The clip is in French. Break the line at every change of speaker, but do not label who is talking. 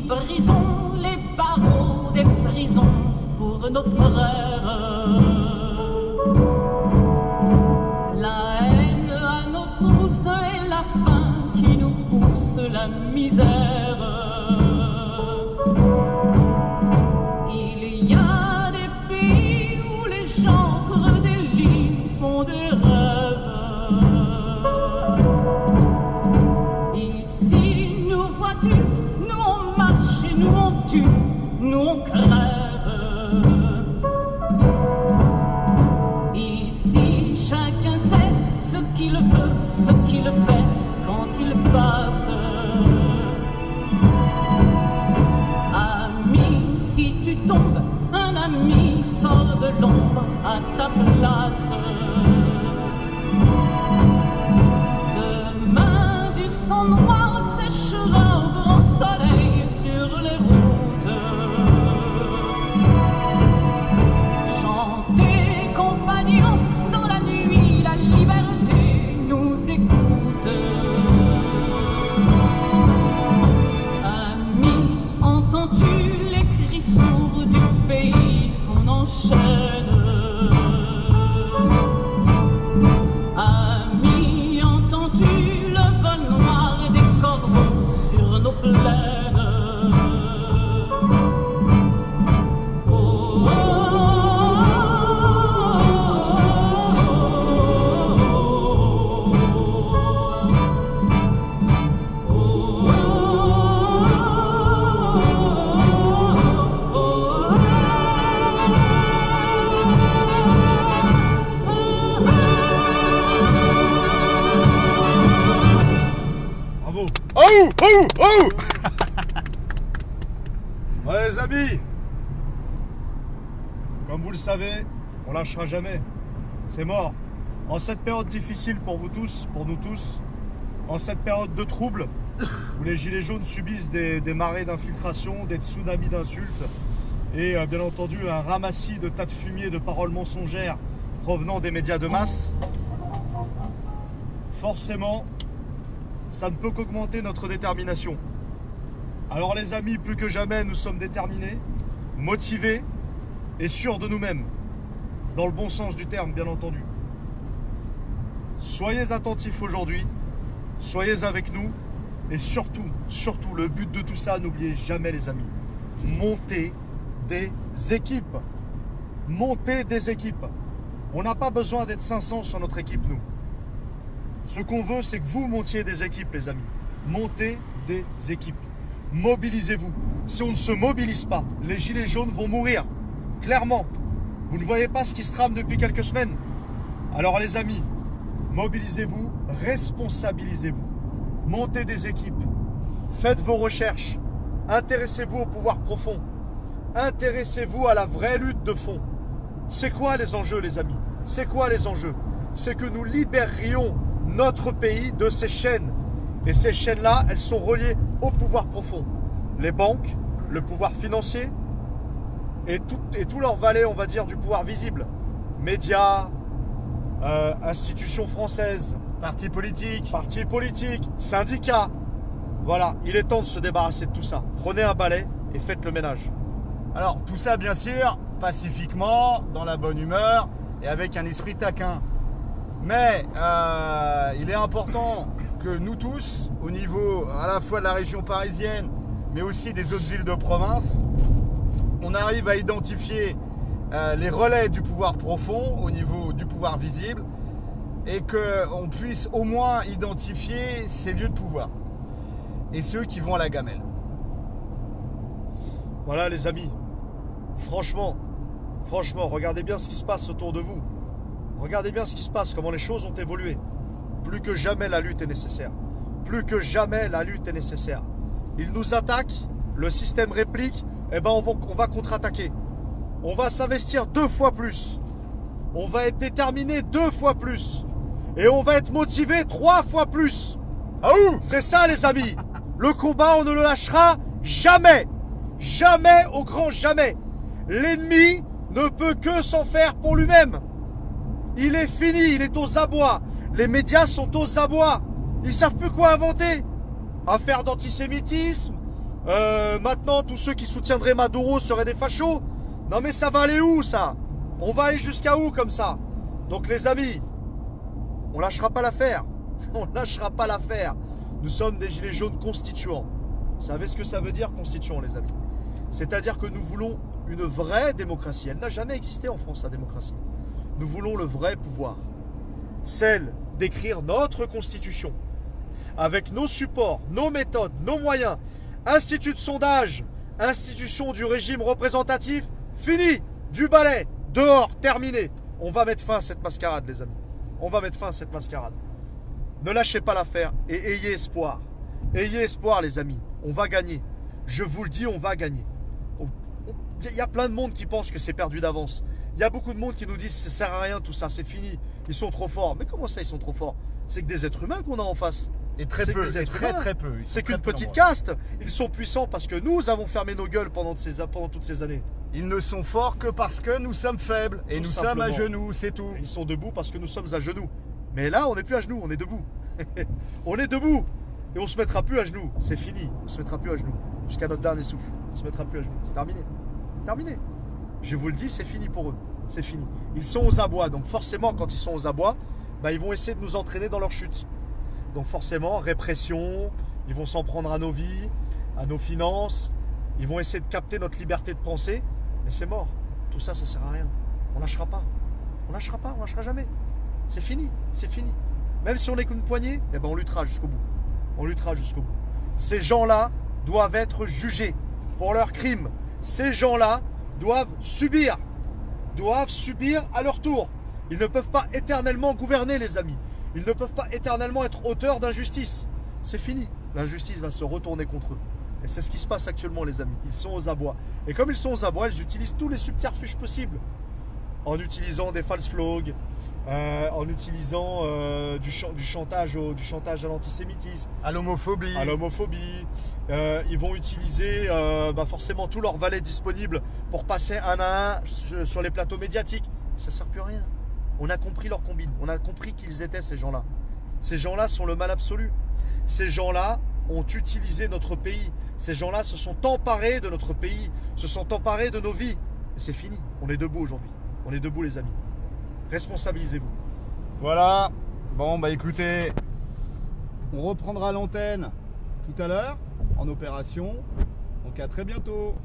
brisons les barreaux des prisons pour nos frères. La haine à nos trousses et la faim qui nous pousse la misère. Il y a des pays où les gens creux des lits font des rêves. Ici, nous vois-tu, nous on marche et nous on tue, nous on crève. Ici, chacun sait ce qu'il veut, ce qu'il fait quand il passe. Ami, si tu tombes, un ami sort de l'ombre à ta place. Demain, du sang noir séchera au grand soleil sur les routes. Chantez, compagnons, dans la nuit, la liberté nous écoute. Ami, entends-tu les cris sourds du pays qu'on enchaîne? Ami, entends-tu le vol noir des corbeaux sur nos plaines? Oh,
Bravo. Oh, oh, oh. Ouais, les amis, comme vous le savez, on lâchera jamais. C'est mort. En cette période difficile pour vous tous, pour nous tous, en cette période de trouble, où les gilets jaunes subissent des marées d'infiltration, des tsunamis d'insultes, et bien entendu un ramassis de tas de fumier, de paroles mensongères provenant des médias de masse, forcément, ça ne peut qu'augmenter notre détermination. Alors les amis, plus que jamais, nous sommes déterminés, motivés et sûrs de nous-mêmes, dans le bon sens du terme, bien entendu. Soyez attentifs aujourd'hui, soyez avec nous, et surtout, surtout, le but de tout ça, n'oubliez jamais les amis, montez des équipes. Montez des équipes. On n'a pas besoin d'être 500 sur notre équipe, nous. Ce qu'on veut, c'est que vous montiez des équipes, les amis. Montez des équipes. Mobilisez-vous. Si on ne se mobilise pas, les gilets jaunes vont mourir. Clairement. Vous ne voyez pas ce qui se trame depuis quelques semaines. Alors les amis, mobilisez-vous, responsabilisez-vous. Montez des équipes. Faites vos recherches. Intéressez-vous au pouvoir profond. Intéressez-vous à la vraie lutte de fond. C'est quoi les enjeux, les amis? C'est quoi les enjeux? C'est que nous libérions notre pays de ces chaînes. Et ces chaînes-là, elles sont reliées au pouvoir profond. Les banques, le pouvoir financier et tout leur valet, on va dire, du pouvoir visible. Médias, institutions françaises, partis politiques, syndicats. Voilà, il est temps de se débarrasser de tout ça. Prenez un balai et faites le ménage.
Alors, tout ça, bien sûr, pacifiquement, dans la bonne humeur et avec un esprit taquin. Mais il est important que nous tous, au niveau à la fois de la région parisienne, mais aussi des autres villes de province, on arrive à identifier les relais du pouvoir profond au niveau du pouvoir visible et qu'on puisse au moins identifier ces lieux de pouvoir et ceux qui vont à la gamelle.
Voilà les amis, franchement, regardez bien ce qui se passe autour de vous. Regardez bien ce qui se passe, comment les choses ont évolué. Plus que jamais la lutte est nécessaire. Plus que jamais la lutte est nécessaire. Ils nous attaquent, le système réplique, eh ben on va contre-attaquer. On va s'investir 2 fois plus. On va être déterminé 2 fois plus. Et on va être motivé 3 fois plus. Ah ouh, c'est ça les amis. Le combat, on ne le lâchera jamais. Jamais, au grand jamais. L'ennemi ne peut que s'en faire pour lui-même. Il est fini, il est aux abois. Les médias sont aux abois. Ils savent plus quoi inventer. Affaire d'antisémitisme, Maintenant, tous ceux qui soutiendraient Maduro seraient des fachos. Non mais ça va aller où ça? On va aller jusqu'à où comme ça? Donc les amis, on lâchera pas l'affaire. On lâchera pas l'affaire. Nous sommes des gilets jaunes constituants. Vous savez ce que ça veut dire constituant, les amis? C'est-à-dire que nous voulons une vraie démocratie. Elle n'a jamais existé en France, la démocratie. Nous voulons le vrai pouvoir. Celle d'écrire notre constitution. Avec nos supports, nos méthodes, nos moyens. Institut de sondage, institution du régime représentatif, fini. Du balai, dehors, terminé. On va mettre fin à cette mascarade, les amis. On va mettre fin à cette mascarade. Ne lâchez pas l'affaire et ayez espoir. Ayez espoir, les amis. On va gagner. Je vous le dis, on va gagner. Il y a plein de monde qui pense que c'est perdu d'avance. Il y a beaucoup de monde qui nous disent ça sert à rien tout ça, c'est fini. Ils sont trop forts. Mais comment ça, ils sont trop forts? C'est que des êtres humains qu'on a en face.
Et très peu, très peu.
C'est qu'une petite caste. Ils sont puissants parce que nous avons fermé nos gueules pendant toutes ces années.
Ils ne sont forts que parce que nous sommes faibles. Et nous sommes à genoux, c'est tout.
Ils sont debout parce que nous sommes à genoux. Mais là, on n'est plus à genoux, on est debout. On est debout. Et on ne se mettra plus à genoux. C'est fini. On ne se mettra plus à genoux. Jusqu'à notre dernier souffle. On ne se mettra plus à genoux. C'est terminé. C'est terminé. Je vous le dis, c'est fini pour eux. C'est fini. Ils sont aux abois. Donc forcément, quand ils sont aux abois, bah, ils vont essayer de nous entraîner dans leur chute. Donc forcément, répression. Ils vont s'en prendre à nos vies, à nos finances. Ils vont essayer de capter notre liberté de penser. Mais c'est mort. Tout ça, ça ne sert à rien. On lâchera pas. On lâchera pas. On lâchera jamais. C'est fini. C'est fini. Même si on n'est qu'une poignée, eh ben on luttera jusqu'au bout. On luttera jusqu'au bout. Ces gens-là doivent être jugés pour leurs crimes. Ces gens-là doivent subir à leur tour. Ils ne peuvent pas éternellement gouverner, les amis. Ils ne peuvent pas éternellement être auteurs d'injustice. C'est fini. L'injustice va se retourner contre eux. Et c'est ce qui se passe actuellement, les amis. Ils sont aux abois. Et comme ils sont aux abois, ils utilisent tous les subterfuges possibles. En utilisant des false flags, en utilisant du chantage à l'antisémitisme,
à l'homophobie.
Ils vont utiliser forcément tous leurs valets disponibles pour passer un à un sur les plateaux médiatiques. Ça ne sert plus à rien. On a compris leur combine. On a compris qu'ils étaient ces gens-là. Ces gens-là sont le mal absolu. Ces gens-là ont utilisé notre pays. Ces gens-là se sont emparés de notre pays, se sont emparés de nos vies. Et c'est fini. On est debout aujourd'hui. On est debout, les amis. Responsabilisez-vous.
Voilà. Bon, bah écoutez, on reprendra l'antenne tout à l'heure en opération. Donc à très bientôt.